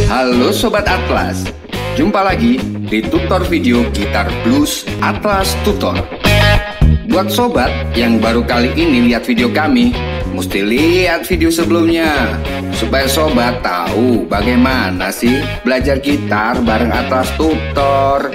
Halo Sobat Atlas, jumpa lagi di tutor video gitar blues Atlas Tutor. Buat sobat yang baru kali ini lihat video kami, mesti lihat video sebelumnya supaya sobat tahu bagaimana sih belajar gitar bareng Atlas Tutor.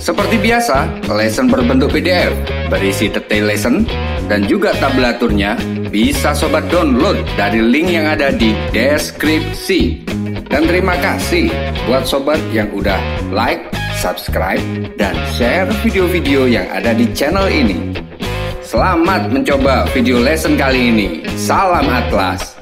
Seperti biasa, lesson berbentuk PDF berisi detail lesson dan juga tabulaturnya bisa sobat download dari link yang ada di deskripsi. Dan terima kasih buat sobat yang udah like, subscribe, dan share video-video yang ada di channel ini. Selamat mencoba video lesson kali ini. Salam Atlas.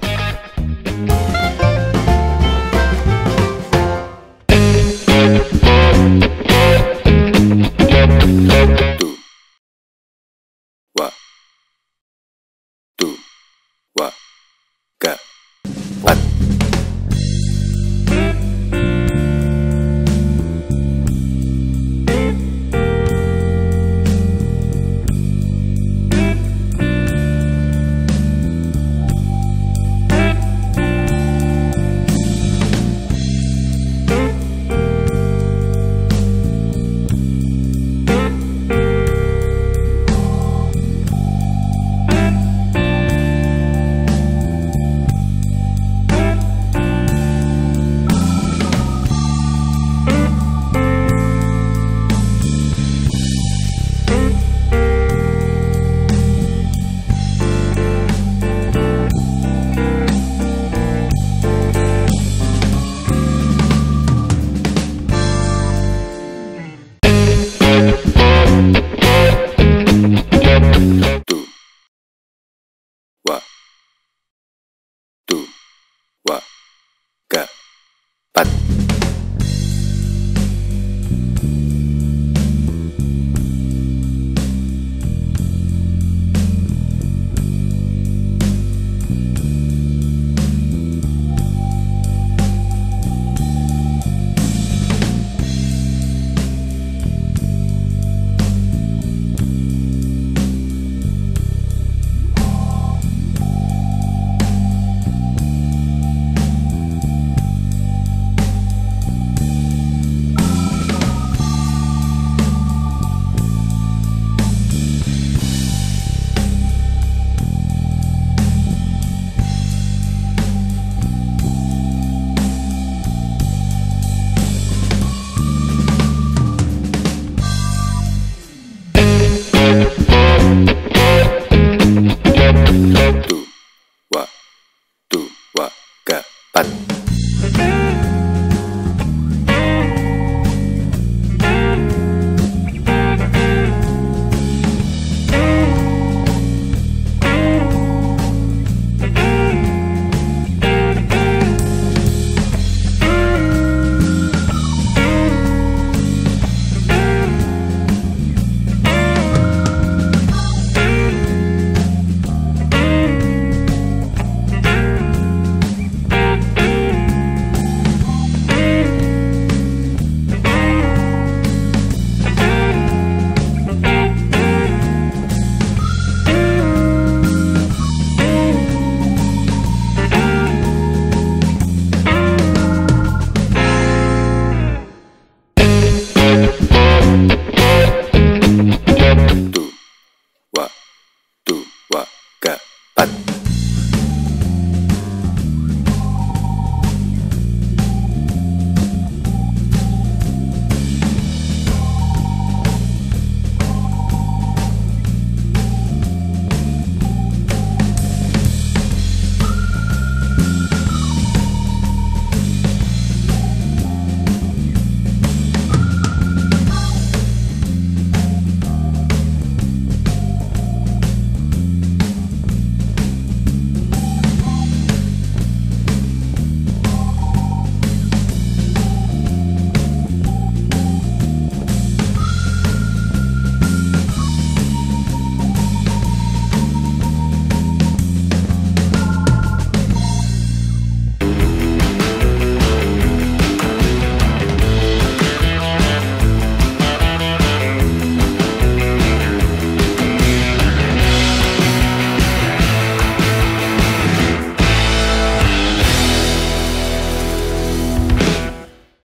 Two.